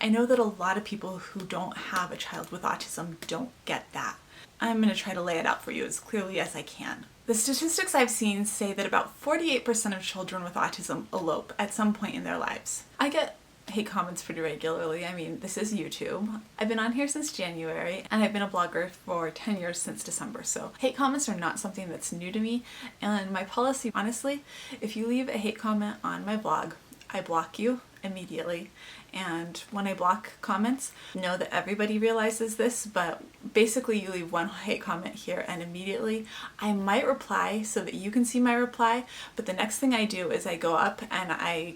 I know that a lot of people who don't have a child with autism don't get that. I'm going to try to lay it out for you as clearly as I can. The statistics I've seen say that about 48% of children with autism elope at some point in their lives. I get hate comments pretty regularly. I mean, this is YouTube. I've been on here since January, and I've been a blogger for 10 years since December, so hate comments are not something that's new to me. And my policy, honestly, if you leave a hate comment on my blog, I block you immediately. And when I block comments, know that everybody realizes this, but basically you leave one hate comment here and immediately I might reply so that you can see my reply, but the next thing I do is I go up and I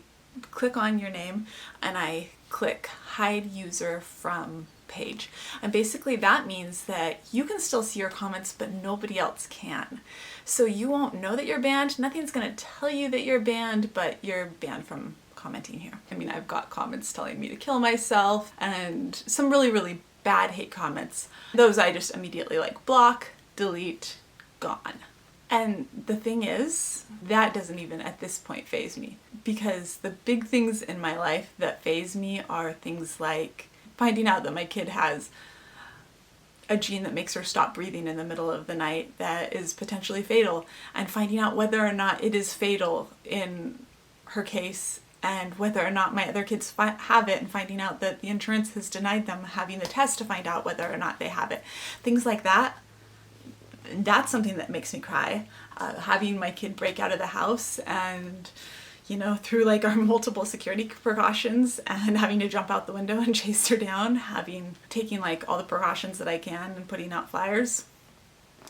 click on your name and I click hide user from page. And basically that means that you can still see your comments, but nobody else can. So you won't know that you're banned. Nothing's going to tell you that you're banned, but you're banned from commenting here. I mean, I've got comments telling me to kill myself and some really, really bad hate comments. Those I just immediately block, delete, gone. And the thing is, that doesn't even at this point faze me, because the big things in my life that faze me are things like finding out that my kid has a gene that makes her stop breathing in the middle of the night that is potentially fatal, and finding out whether or not it is fatal in her case and whether or not my other kids have it, and finding out that the insurance has denied them having the test to find out whether or not they have it. Things like that. That's something that makes me cry. Having my kid break out of the house and, through our multiple security precautions and having to jump out the window and chase her down, taking all the precautions that I can and putting out flyers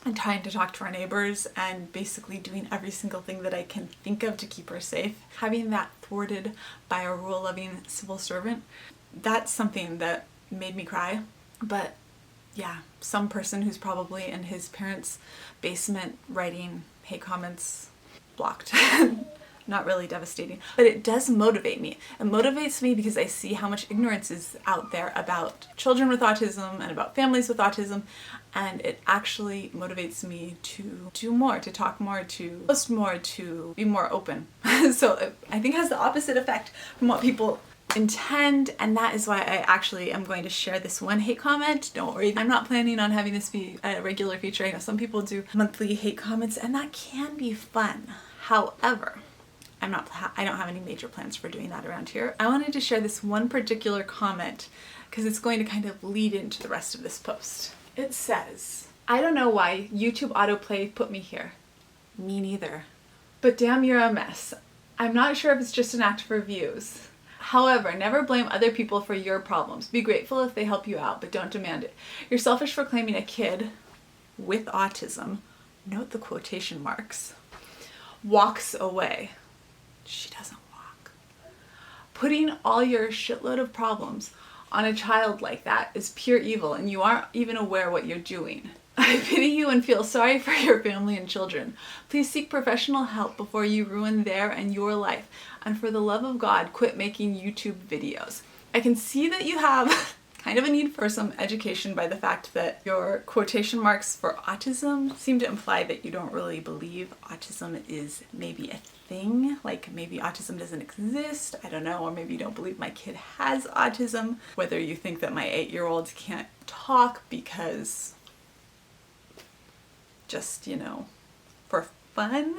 and trying to talk to our neighbors and basically doing every single thing that I can think of to keep her safe. Having that thwarted by a rule-loving civil servant, that's something that made me cry. But yeah, some person who's probably in his parents' basement writing hate comments, blocked. Not really devastating, but it does motivate me. It motivates me because I see how much ignorance is out there about children with autism and about families with autism, and it actually motivates me to do more, to talk more, to post more, to be more open. So I think it has the opposite effect from what people intend, and that is why I actually am going to share this one hate comment. Don't worry, I'm not planning on having this be a regular feature. I know some people do monthly hate comments, and that can be fun. However, I don't have any major plans for doing that around here. I wanted to share this one particular comment because it's going to kind of lead into the rest of this post. It says, "I don't know why YouTube autoplay put me here." Me neither. "But damn, you're a mess. I'm not sure if it's just an act for views. However, never blame other people for your problems. Be grateful if they help you out, but don't demand it. You're selfish for claiming a kid with autism," note the quotation marks, "walks away." She doesn't walk. "Putting all your shitload of problems on a child like that is pure evil, and you aren't even aware what you're doing. I pity you and feel sorry for your family and children. Please seek professional help before you ruin their and your life. And for the love of God, quit making YouTube videos." I can see that you have kind of a need for some education by the fact that your quotation marks for autism seem to imply that you don't really believe autism is maybe a thing. Maybe autism doesn't exist, I don't know, or maybe you don't believe my kid has autism. Whether you think that my 8-year-old can't talk because just, for fun,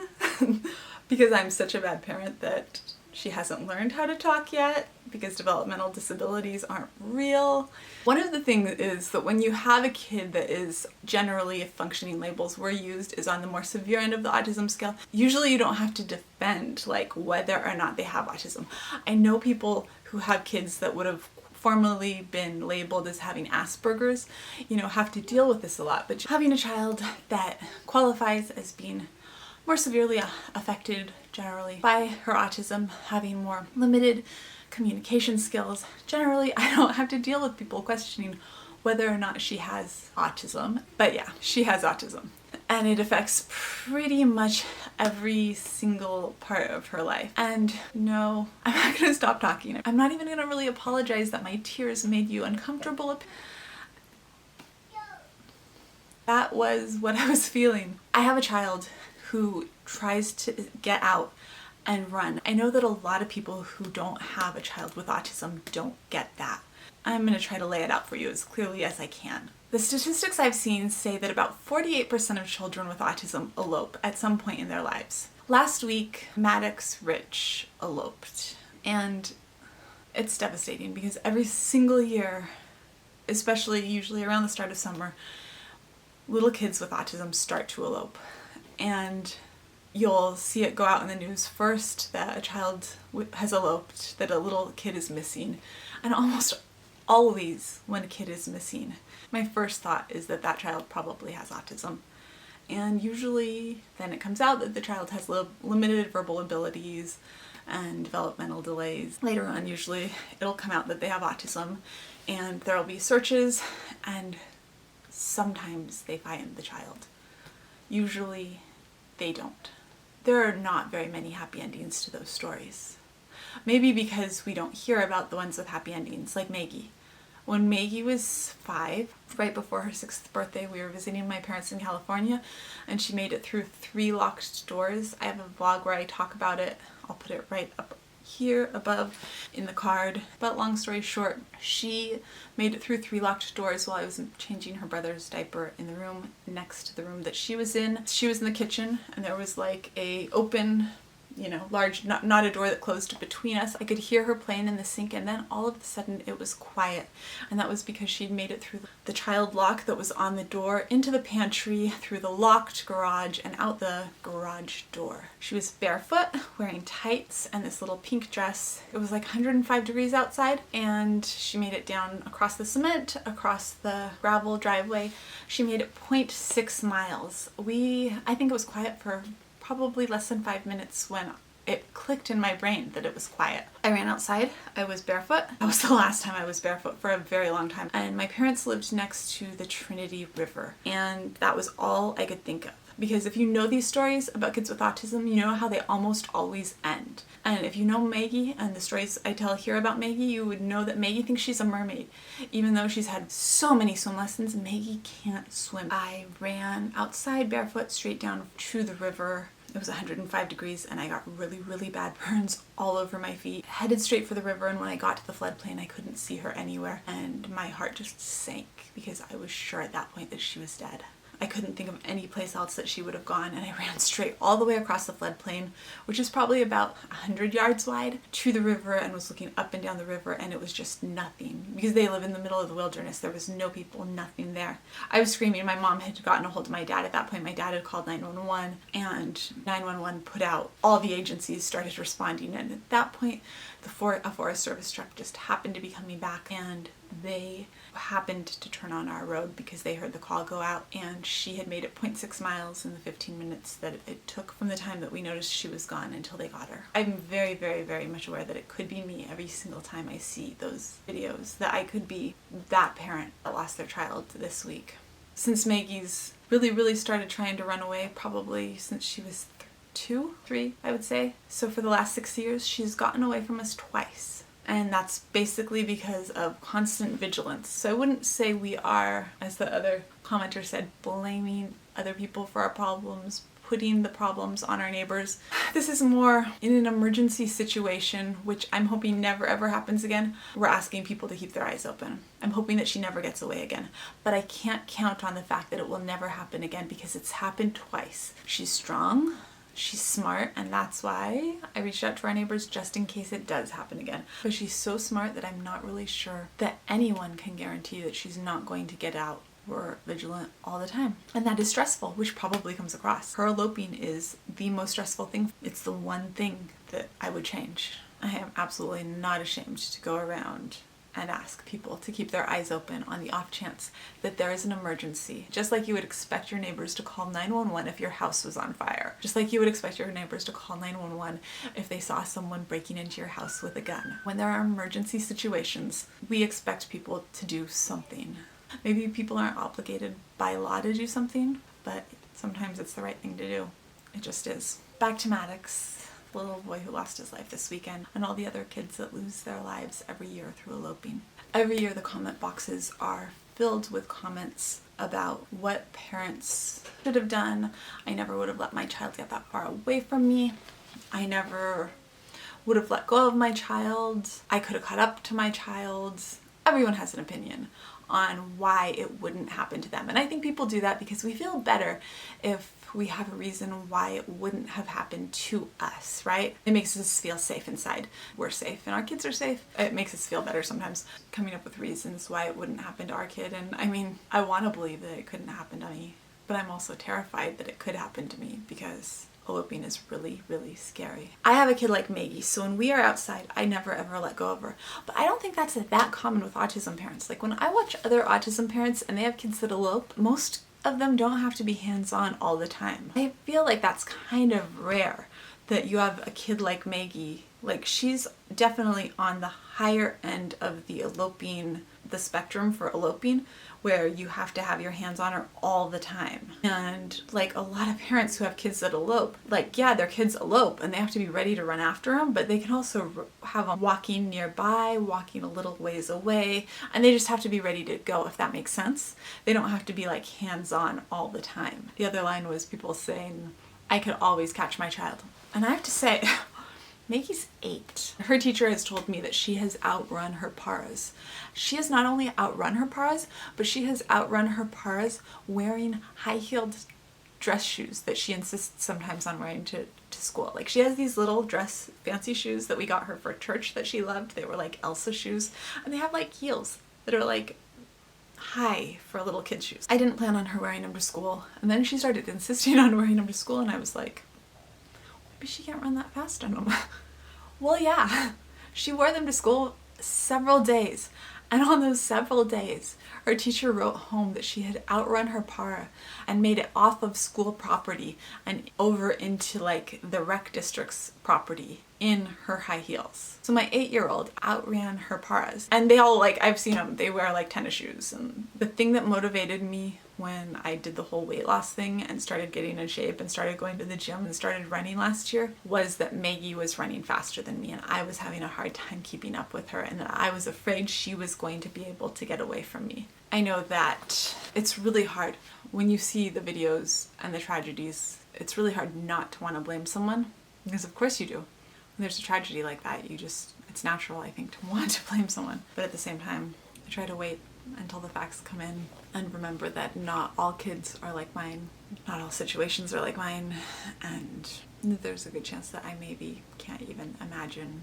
because I'm such a bad parent that she hasn't learned how to talk yet, because developmental disabilities aren't real. One of the things is that when you have a kid that is generally, if functioning labels were used, is on the more severe end of the autism scale, usually you don't have to defend whether or not they have autism. I know people who have kids that would have formerly been labeled as having Asperger's, have to deal with this a lot. But having a child that qualifies as being more severely affected generally by her autism, having more limited communication skills, generally I don't have to deal with people questioning whether or not she has autism. But yeah, she has autism. And it affects pretty much every single part of her life. And no, I'm not gonna stop talking. I'm not even gonna really apologize that my tears made you uncomfortable. That was what I was feeling. I have a child who tries to get out and run. I know that a lot of people who don't have a child with autism don't get that. I'm going to try to lay it out for you as clearly as I can. The statistics I've seen say that about 48% of children with autism elope at some point in their lives. Last week, Maddox Rich eloped, and it's devastating because every single year, especially usually around the start of summer, little kids with autism start to elope. And you'll see it go out in the news first that a child has eloped, that a little kid is missing. And almost always when a kid is missing, my first thought is that that child probably has autism. And usually then it comes out that the child has limited verbal abilities and developmental delays. Later on, usually it'll come out that they have autism, and there'll be searches, and sometimes they find the child. Usually they don't. There are not very many happy endings to those stories. Maybe because we don't hear about the ones with happy endings, like Maggie. When Maggie was 5, right before her 6th birthday, we were visiting my parents in California, and she made it through 3 locked doors. I have a vlog where I talk about it. I'll put it right up here above in the card. But long story short, she made it through 3 locked doors while I was changing her brother's diaper in the room next to the room that she was in. She was in the kitchen, and there was like a open, large, not a door that closed between us. I could hear her playing in the sink, and then all of a sudden it was quiet. And that was because she'd made it through the child lock that was on the door, into the pantry, through the locked garage, and out the garage door. She was barefoot, wearing tights and this little pink dress. It was like 105 degrees outside, and she made it down across the cement, across the gravel driveway. She made it 0.6 miles. I think it was quiet for probably less than 5 minutes when it clicked in my brain that it was quiet. I ran outside. I was barefoot. That was the last time I was barefoot for a very long time. And my parents lived next to the Trinity River, and that was all I could think of. Because if you know these stories about kids with autism, you know how they almost always end. And if you know Maggie and the stories I tell here about Maggie, you would know that Maggie thinks she's a mermaid. Even though she's had so many swim lessons, Maggie can't swim. I ran outside barefoot straight down to the river. It was 105 degrees, and I got really, really bad burns all over my feet. Headed straight for the river, and when I got to the floodplain, I couldn't see her anywhere. And my heart just sank because I was sure at that point that she was dead. I couldn't think of any place else that she would have gone, and I ran straight all the way across the floodplain, which is probably about 100 yards wide, to the river, and was looking up and down the river, and it was just nothing. Because they live in the middle of the wilderness, there was no people, nothing there. I was screaming. My mom had gotten a hold of my dad at that point. My dad had called 911, and 911 put out. All the agencies started responding, and at that point, a Forest Service truck just happened to be coming back, and they happened to turn on our road because they heard the call go out, and she had made it 0.6 miles in the 15 minutes that it took from the time that we noticed she was gone until they got her. I'm very, very, very much aware that it could be me every single time I see those videos, that I could be that parent that lost their child this week. Since Maggie's really, really started trying to run away, probably since she was 2, 3, I would say. So for the last 6 years, she's gotten away from us twice. And that's basically because of constant vigilance. So I wouldn't say we are, as the other commenter said, blaming other people for our problems, putting the problems on our neighbors. This is more in an emergency situation, which I'm hoping never ever happens again. We're asking people to keep their eyes open. I'm hoping that she never gets away again. But I can't count on the fact that it will never happen again because it's happened twice. She's strong. She's smart, and that's why I reached out to our neighbors just in case it does happen again. But she's so smart that I'm not really sure that anyone can guarantee that she's not going to get out. We're vigilant all the time. And that is stressful, which probably comes across. Her eloping is the most stressful thing. It's the one thing that I would change. I am absolutely not ashamed to go around and ask people to keep their eyes open on the off chance that there is an emergency. Just like you would expect your neighbors to call 911 if your house was on fire. Just like you would expect your neighbors to call 911 if they saw someone breaking into your house with a gun. When there are emergency situations, we expect people to do something. Maybe people aren't obligated by law to do something, but sometimes it's the right thing to do. It just is. Back to Maddox. Little boy who lost his life this weekend, and all the other kids that lose their lives every year through eloping. Every year the comment boxes are filled with comments about what parents should have done. I never would have let my child get that far away from me. I never would have let go of my child. I could have caught up to my child. everyone has an opinion on why it wouldn't happen to them. And I think people do that because we feel better if we have a reason why it wouldn't have happened to us, right? It makes us feel safe inside. We're safe and our kids are safe. It makes us feel better sometimes coming up with reasons why it wouldn't happen to our kid. And I mean, I want to believe that it couldn't happen to me, but I'm also terrified that it could happen to me because eloping is really, really scary. I have a kid like Maggie, so when we are outside, I never ever let go of her. But I don't think that's that common with autism parents. Like when I watch other autism parents and they have kids that elope, most of them don't have to be hands-on all the time. I feel like that's kind of rare that you have a kid like Maggie. Like she's definitely on the higher end of the spectrum for eloping, where you have to have your hands on her all the time. And like a lot of parents who have kids that elope, like yeah, their kids elope and they have to be ready to run after them, but they can also have them walking nearby, walking a little ways away, and they just have to be ready to go, if that makes sense. They don't have to be like hands-on all the time. The other line was people saying, I could always catch my child. And I have to say, Maggie's 8. Her teacher has told me that she has outrun her paras. She has not only outrun her paras, but she has outrun her paras wearing high-heeled dress shoes that she insists sometimes on wearing to school. Like she has these little dress fancy shoes that we got her for church that she loved. They were like Elsa shoes, and they have like heels that are like high for little kid shoes. I didn't plan on her wearing them to school, and then she started insisting on wearing them to school, and I was like, maybe she can't run that fast on them. Well, yeah, she wore them to school several days. And on those several days, her teacher wrote home that she had outrun her para and made it off of school property and over into like the rec district's property in her high heels. So my 8-year-old outran her paras. And they all like, I've seen them, they wear like tennis shoes. And the thing that motivated me when I did the whole weight loss thing and started getting in shape and started going to the gym and started running last year was that Maggie was running faster than me and I was having a hard time keeping up with her, and that I was afraid she was going to be able to get away from me. I know that it's really hard when you see the videos and the tragedies. It's really hard not to want to blame someone, because of course you do. When there's a tragedy like that, it's natural, I think, to want to blame someone. But at the same time, I try to wait until the facts come in and remember that not all kids are like mine, not all situations are like mine, and there's a good chance that I maybe can't even imagine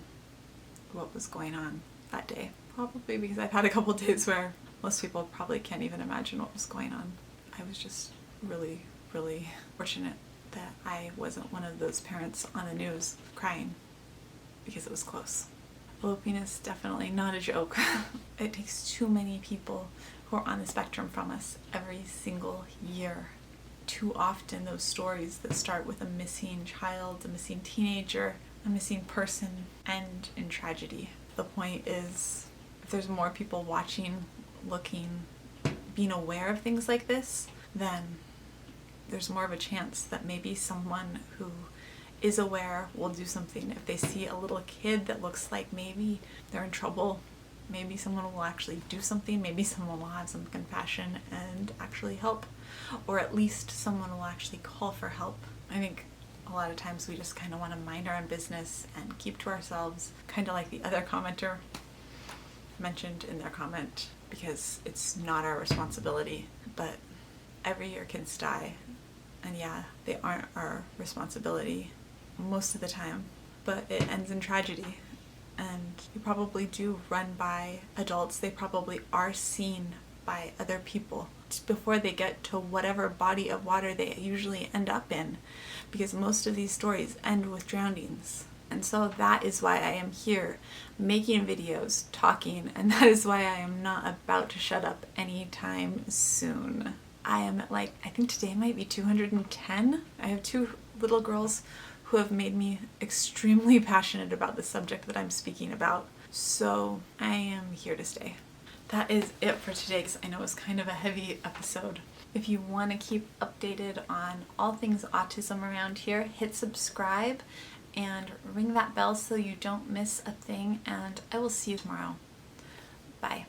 what was going on that day. Probably because I've had a couple days where most people probably can't even imagine what was going on. I was just really, really fortunate that I wasn't one of those parents on the news crying because it was close. Eloping is definitely not a joke. It takes too many people who are on the spectrum from us every single year. Too often those stories that start with a missing child, a missing teenager, a missing person end in tragedy. The point is, if there's more people watching, looking, being aware of things like this, then there's more of a chance that maybe someone who is aware will do something. If they see a little kid that looks like maybe they're in trouble, maybe someone will actually do something, maybe someone will have some compassion and actually help, or at least someone will actually call for help. I think a lot of times we just kind of want to mind our own business and keep to ourselves, kind of like the other commenter mentioned in their comment, because it's not our responsibility. But every year kids die, and yeah, they aren't our responsibility most of the time, but it ends in tragedy. And you probably do run by adults. They probably are seen by other people before they get to whatever body of water they usually end up in, because most of these stories end with drownings. And so that is why I am here making videos, talking, and that is why I am not about to shut up anytime soon. I am at I think today might be 210. I have 2 little girls who have made me extremely passionate about the subject that I'm speaking about. So I am here to stay. That is it for today, because I know it was kind of a heavy episode. If you want to keep updated on all things autism around here, hit subscribe and ring that bell so you don't miss a thing, and I will see you tomorrow. Bye.